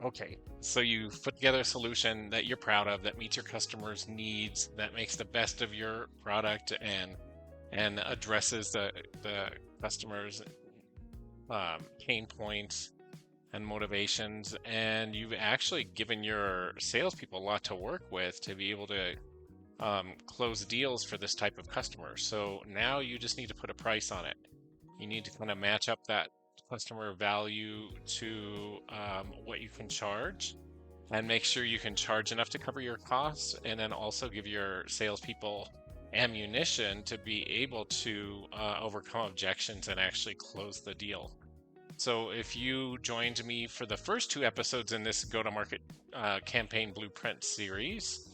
Okay, so you put together a solution that you're proud of, that meets your customers' needs, that makes the best of your product and addresses the customers' pain points and motivations, and you've actually given your salespeople a lot to work with to be able to close deals for this type of customer. So now you just need to put a price on it. You need to kind of match up that customer value to what you can charge, and make sure you can charge enough to cover your costs, and then also give your salespeople ammunition to be able to overcome objections and actually close the deal. So if you joined me for the first two episodes in this go-to-market campaign blueprint series,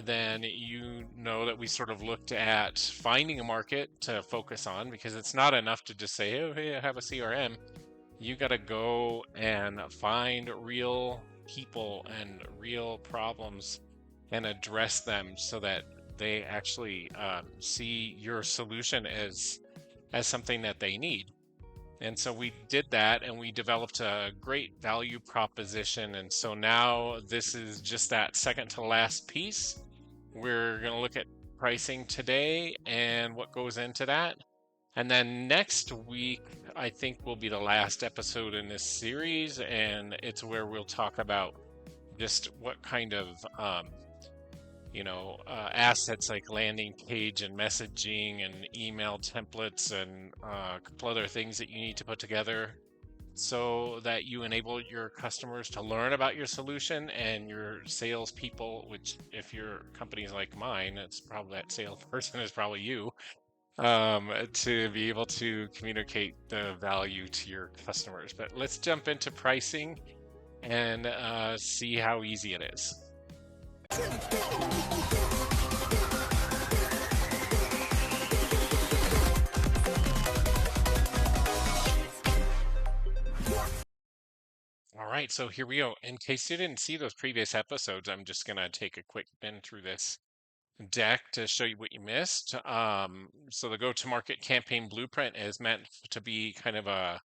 then you know that we sort of looked at finding a market to focus on, because it's not enough to just say, oh, hey, I have a CRM. You got to go and find real people and real problems and address them so that they actually see your solution as something that they need. And so we did that, and we developed a great value proposition. And so now this is just that second to last piece. We're going to look at pricing today and what goes into that. And then next week, I think, will be the last episode in this series. And it's where we'll talk about just what kind of assets like landing page and messaging and email templates and a couple other things that you need to put together so that you enable your customers to learn about your solution, and your salespeople, which if your company is like mine, it's probably that salesperson is probably you, to be able to communicate the value to your customers. But let's jump into pricing and see how easy it is. All right, so here we go. In case you didn't see those previous episodes, I'm just going to take a quick spin through this deck to show you what you missed. So the go-to-market campaign blueprint is meant to be kind of an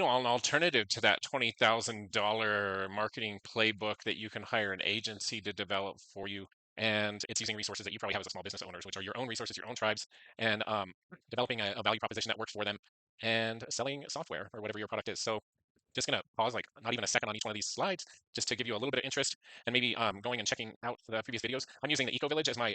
alternative to that $20,000 marketing playbook that you can hire an agency to develop for you. And it's using resources that you probably have as a small business owners, which are your own resources, your own tribes, and developing a value proposition that works for them, and selling software or whatever your product is. So just going to pause like not even a second on each one of these slides just to give you a little bit of interest, and maybe going and checking out the previous videos. I'm using the Eco Village as my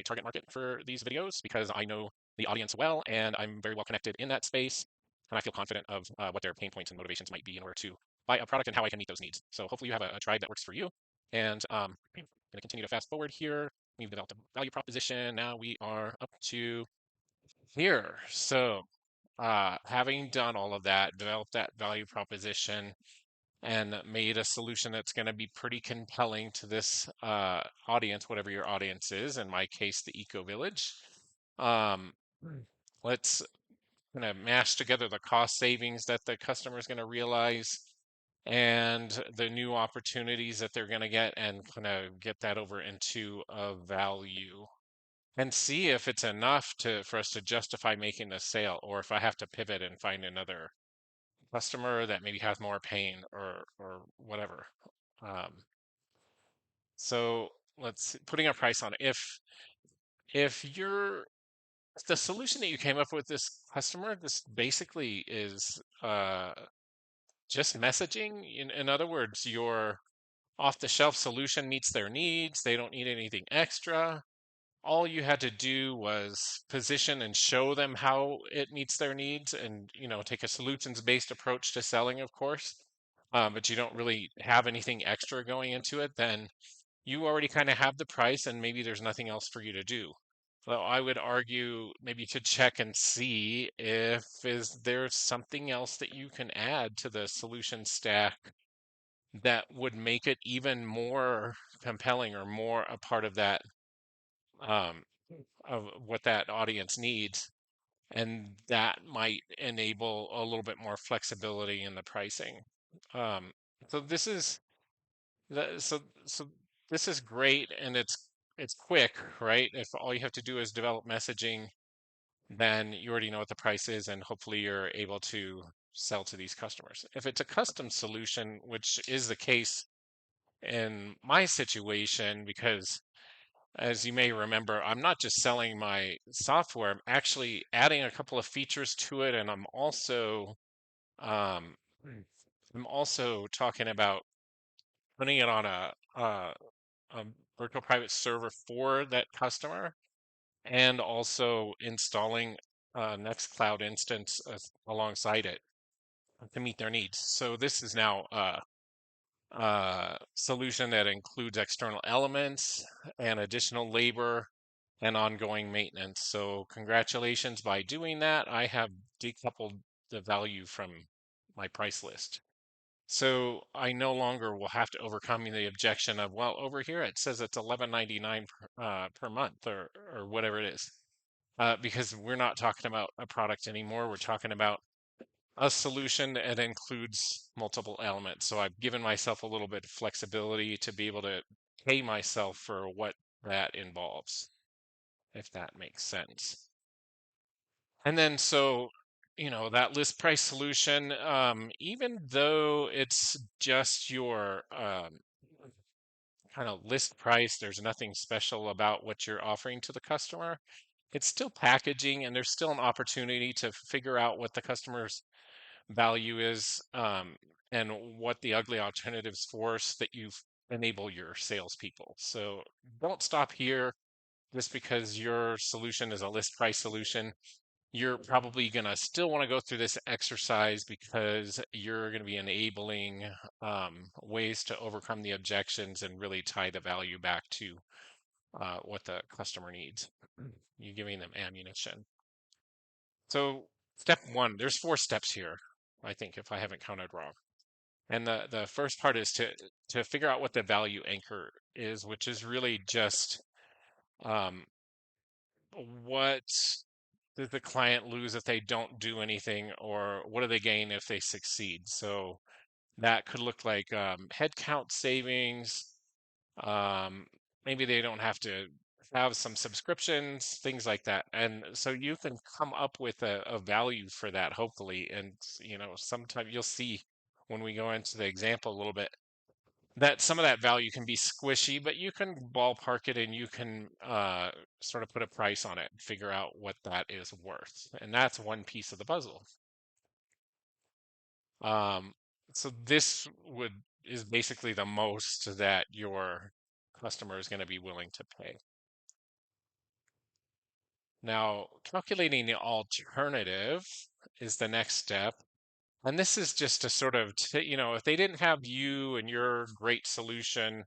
target market for these videos because I know the audience well and I'm very well connected in that space, and I feel confident of what their pain points and motivations might be in order to buy a product and how I can meet those needs. So hopefully you have a tribe that works for you. And I'm going to continue to fast forward here. We've developed a value proposition. Now we are up to here. So having done all of that, developed that value proposition, and made a solution that's going to be pretty compelling to this audience, whatever your audience is, in my case, the Eco Village. Let's kind of mash together the cost savings that the customer is going to realize and the new opportunities that they're going to get, and kind of get that over into a value, and see if it's enough for us to justify making the sale, or if I have to pivot and find another customer that maybe has more pain or whatever. Um, so let's putting a price on it. If you're the solution that you came up with this customer, this basically is just messaging. In other words, your off-the-shelf solution meets their needs. They don't need anything extra. All you had to do was position and show them how it meets their needs, and take a solutions-based approach to selling, of course. But you don't really have anything extra going into it, then you already kind of have the price, and maybe there's nothing else for you to do. So I would argue maybe to check and see if is there something else that you can add to the solution stack that would make it even more compelling, or more a part of that um, of what that audience needs, and that might enable a little bit more flexibility in the pricing. Um, so this is so this is great, and it's quick, right? If all you have to do is develop messaging, then you already know what the price is, and hopefully you're able to sell to these customers. If it's a custom solution, which is the case in my situation, because as you may remember, I'm not just selling my software, I'm actually adding a couple of features to it, and um, I'm also talking about putting it on a virtual private server for that customer, and also installing a Nextcloud instance alongside it to meet their needs. So this is now a solution that includes external elements and additional labor and ongoing maintenance. So congratulations, by doing that, I have decoupled the value from my price list. So I no longer will have to overcome the objection of, well, over here it says it's $11.99 per month or whatever it is, because we're not talking about a product anymore. We're talking about a solution that includes multiple elements. So I've given myself a little bit of flexibility to be able to pay myself for what that involves, if that makes sense. And then that list price solution, even though it's just your kind of list price, there's nothing special about what you're offering to the customer. It's still packaging, and there's still an opportunity to figure out what the customer's value is, and what the ugly alternatives for so that you enable your salespeople. So don't stop here just because your solution is a list price solution. You're probably going to still want to go through this exercise because you're going to be enabling ways to overcome the objections and really tie the value back to what the customer needs. You're giving them ammunition. So step one, there's 4 steps here, I think, if I haven't counted wrong. And the first part is to figure out what the value anchor is, which is really just um, what does the client lose if they don't do anything, or what do they gain if they succeed? So that could look like headcount savings. Um, Maybe they don't have to have some subscriptions, things like that. And so you can come up with a value for that, hopefully. And, sometime you'll see when we go into the example a little bit that some of that value can be squishy, but you can ballpark it and you can sort of put a price on it and figure out what that is worth. And that's one piece of the puzzle. Um, so this is basically the most that your customer is going to be willing to pay. Now, calculating the alternative is the next step. And this is just to sort of, if they didn't have you and your great solution,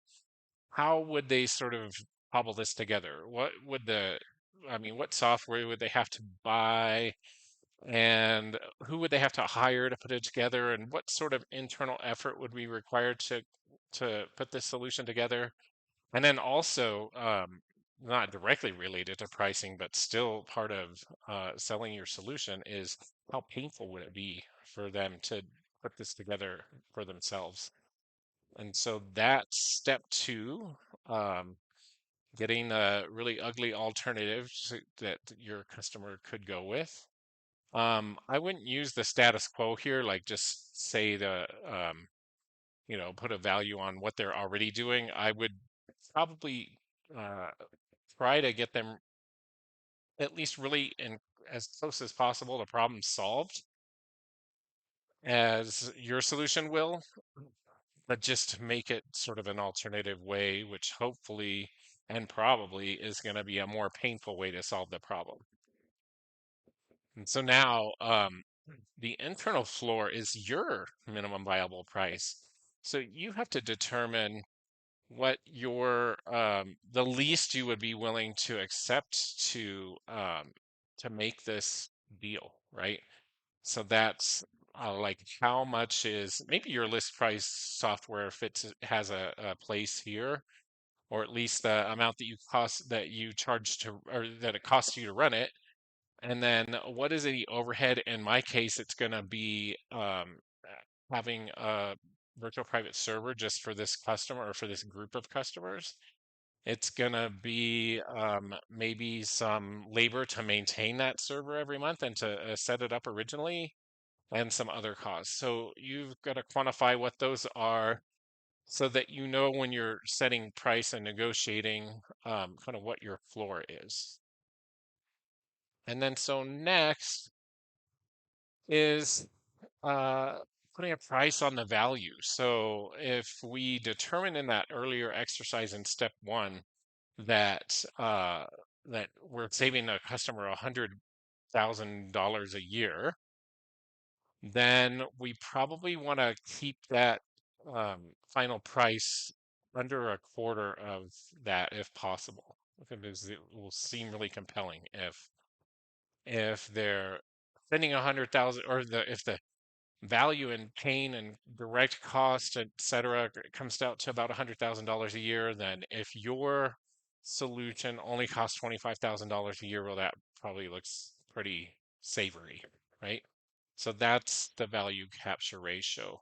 how would they sort of cobble this together? What software would they have to buy? And who would they have to hire to put it together? And what sort of internal effort would be required to put this solution together? And then also, not directly related to pricing, but still part of selling your solution is how painful would it be for them to put this together for themselves? And so that's step two, um, getting a really ugly alternative that your customer could go with. I wouldn't use the status quo here, like just say put a value on what they're already doing. I would probably uh, try to get them at least really in as close as possible to problem solved as your solution will, but just make it sort of an alternative way, which hopefully and probably is going to be a more painful way to solve the problem. And so now the internal floor is your minimum viable price. So you have to determine what the least you would be willing to accept to make this deal, right? So that's like how much is maybe your list price software fits has a place here, or at least the amount that you charge to, or that it costs you to run it. And then what is the overhead? In my case, it's going to be having a virtual private server just for this customer or for this group of customers. It's going to be maybe some labor to maintain that server every month and to set it up originally. and some other costs. So you've got to quantify what those are so that you know when you're setting price and negotiating kind of what your floor is. And then so next is uh, putting a price on the value. So if we determine in that earlier exercise in step one that that we're saving a customer $100,000 a year, then we probably want to keep that final price under a quarter of that if possible. Because it will seem really compelling if they're spending 100,000 or if the value in pain and direct cost, et cetera, comes out to about $100,000 a year, then if your solution only costs $25,000 a year, well, that probably looks pretty savory, right? So that's the value capture ratio.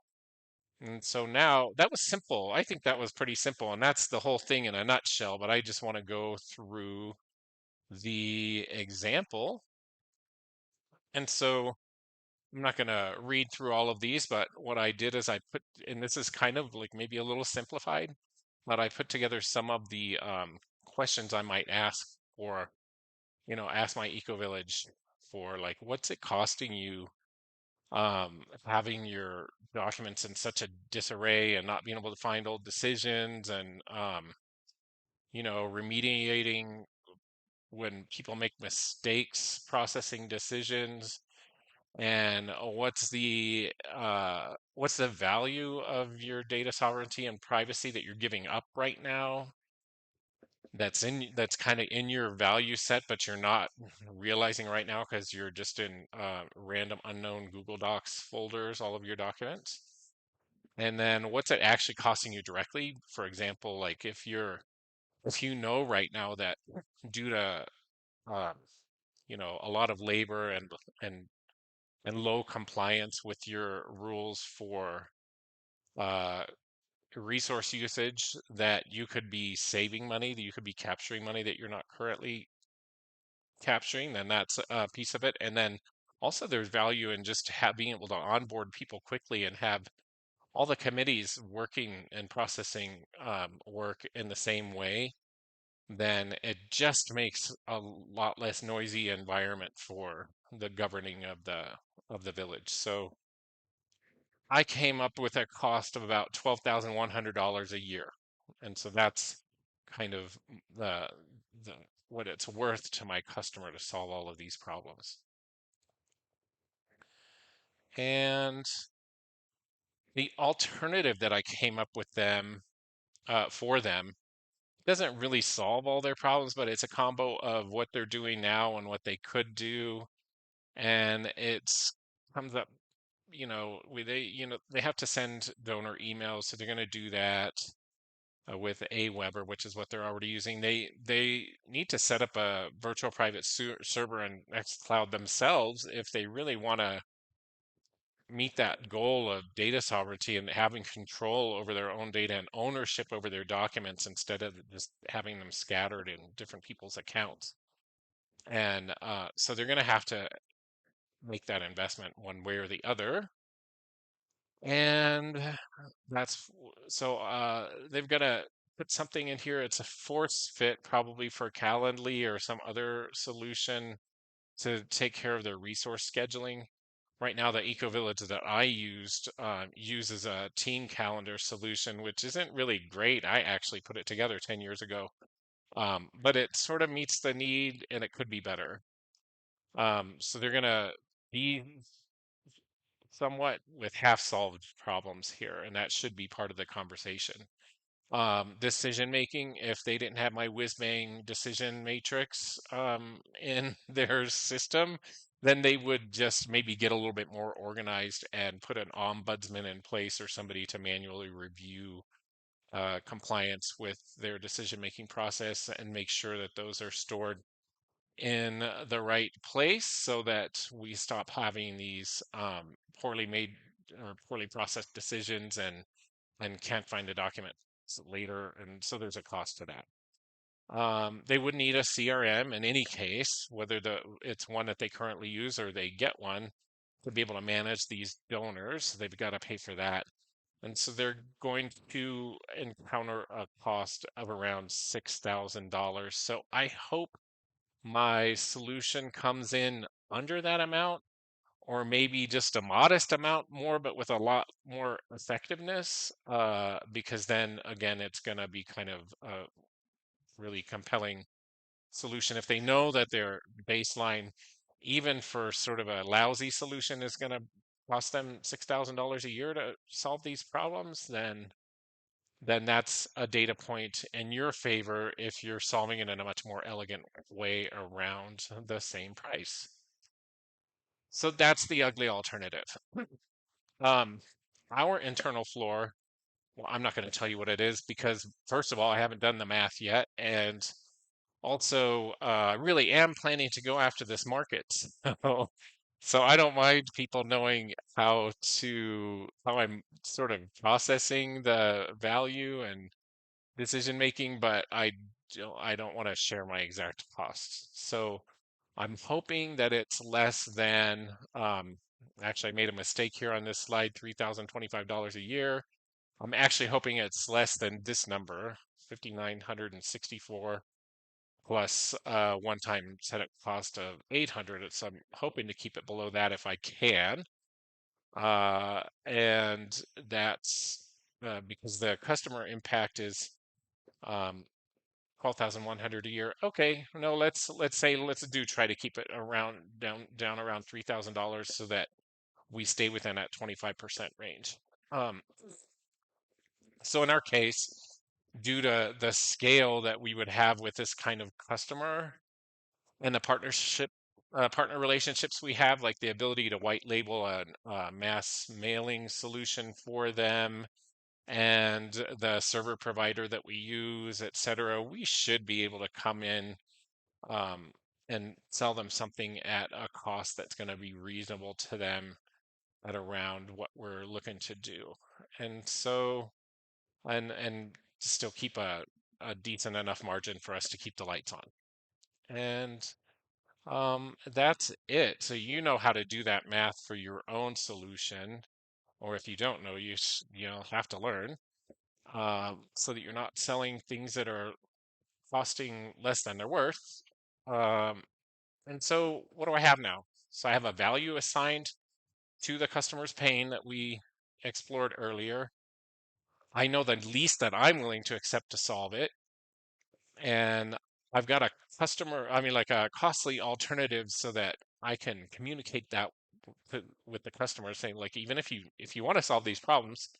And so now that was simple. I think that was pretty simple, and that's the whole thing in a nutshell. But I just want to go through the example. And so I'm not going to read through all of these, but what I did is I put, and this is kind of like maybe a little simplified, but I put together some of the questions I might ask for, ask my eco village for like, what's it costing you having your documents in such a disarray and not being able to find old decisions and, remediating when people make mistakes, processing decisions, and what's the value of your data sovereignty and privacy that you're giving up right now that's kind of in your value set, but you're not realizing right now because you're just in random unknown Google Docs folders, all of your documents. And then what's it actually costing you directly? For example, like if you know right now that due to um, a lot of labor and and low compliance with your rules for uh, resource usage, that you could be saving money, that you could be capturing money that you're not currently capturing, then that's a piece of it. And then also there's value in just being able to onboard people quickly and have all the committees working and processing work in the same way. Then it just makes a lot less noisy environment for the governing of the village. So I came up with a cost of about $12,100 a year. And so that's kind of the the what it's worth to my customer to solve all of these problems. And the alternative that I came up with them for them doesn't really solve all their problems, but it's a combo of what they're doing now and what they could do. And it's comes up, they have to send donor emails, so they're going to do that with Aweber, which is what they're already using. They need to set up a virtual private server in Nextcloud themselves if they really want to meet that goal of data sovereignty and having control over their own data and ownership over their documents instead of just having them scattered in different people's accounts. And so they're going to have to make that investment one way or the other. And that's so they've got to put something in here. It's a force fit probably for Calendly or some other solution to take care of their resource scheduling. Right now, the Eco Village that I used uses a team calendar solution, which isn't really great. I actually put it together 10 years ago, but it sort of meets the need and it could be better. So they're going to be somewhat with half solved problems here, and that should be part of the conversation. Decision making, if they didn't have my whiz bang decision matrix in their system, then they would just maybe get a little bit more organized and put an ombudsman in place or somebody to manually review compliance with their decision making process and make sure that those are stored in the right place so that we stop having these poorly made or poorly processed decisions and can't find the document later, and so there's a cost to that. They would need a CRM in any case, whether it's one that they currently use or they get one. to be able to manage these donors. They've got to pay for that. And so they're going to encounter a cost of around $6,000. So I hope my solution comes in under that amount, or maybe just a modest amount more, but with a lot more effectiveness. Because then again, it's going to be kind of a really compelling solution. If they know that their baseline, even for sort of a lousy solution, is going to cost them $6,000 a year to solve these problems, then that's a data point in your favor if you're solving it in a much more elegant way around the same price. So that's the ugly alternative. Um, our internal floor, well, I'm not going to tell you what it is because, first of all, I haven't done the math yet. And also, really am planning to go after this market. So I don't mind people knowing how I'm sort of processing the value and decision making, but I don't want to share my exact costs. So I'm hoping that it's less than, actually, I made a mistake here on this slide, $3,025 a year. I'm actually hoping it's less than this number, 5,964 plus one-time setup cost of 800. So I'm hoping to keep it below that if I can. And that's because the customer impact is 12,100 a year. Okay, no, let's try to keep it around down around $3,000 so that we stay within that 25% range. Um, so in our case, due to the scale that we would have with this kind of customer and the partner relationships we have, like the ability to white label a mass mailing solution for them and the server provider that we use, et cetera, we should be able to come in um, and sell them something at a cost that's going to be reasonable to them at around what we're looking to do. And so, and still keep a decent enough margin for us to keep the lights on. And that's it. So you know how to do that math for your own solution, or if you don't know, you have to learn, so that you're not selling things that are costing less than they're worth. Um, and so what do I have now? So I have a value assigned to the customer's pain that we explored earlier. I know the least that I'm willing to accept to solve it, and I've got a like a costly alternative so that I can communicate that with the customer, saying like, even if you want to solve these problems,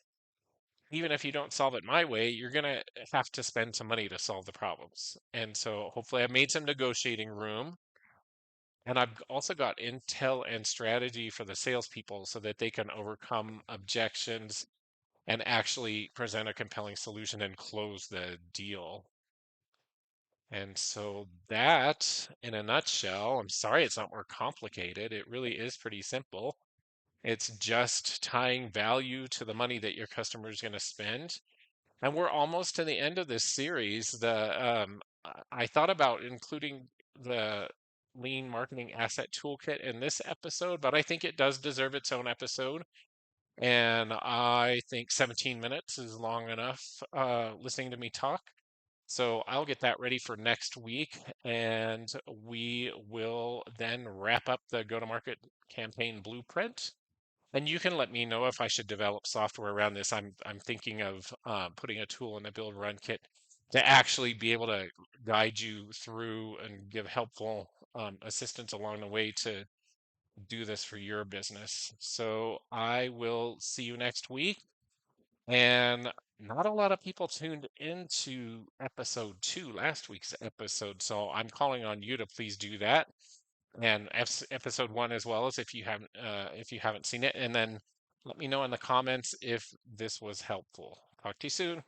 even if you don't solve it my way, you're gonna have to spend some money to solve the problems. And so hopefully I've made some negotiating room, and I've also got intel and strategy for the salespeople so that they can overcome objections and actually present a compelling solution and close the deal. And so that, in a nutshell, I'm sorry it's not more complicated. It really is pretty simple. It's just tying value to the money that your customer is going to spend. And we're almost to the end of this series. I thought about including the Lean Marketing Asset Toolkit in this episode, but I think it does deserve its own episode. And I think 17 minutes is long enough listening to me talk. So I'll get that ready for next week, and we will then wrap up the go-to-market campaign blueprint. And you can let me know if I should develop software around this. I'm thinking of putting a tool in the build run kit to actually be able to guide you through and give helpful assistance along the way to do this for your business. So I will see you next week. And not a lot of people tuned into episode 2, last week's episode. So I'm calling on you to please do that. And episode 1 as well, as if you haven't seen it. And then let me know in the comments if this was helpful. Talk to you soon.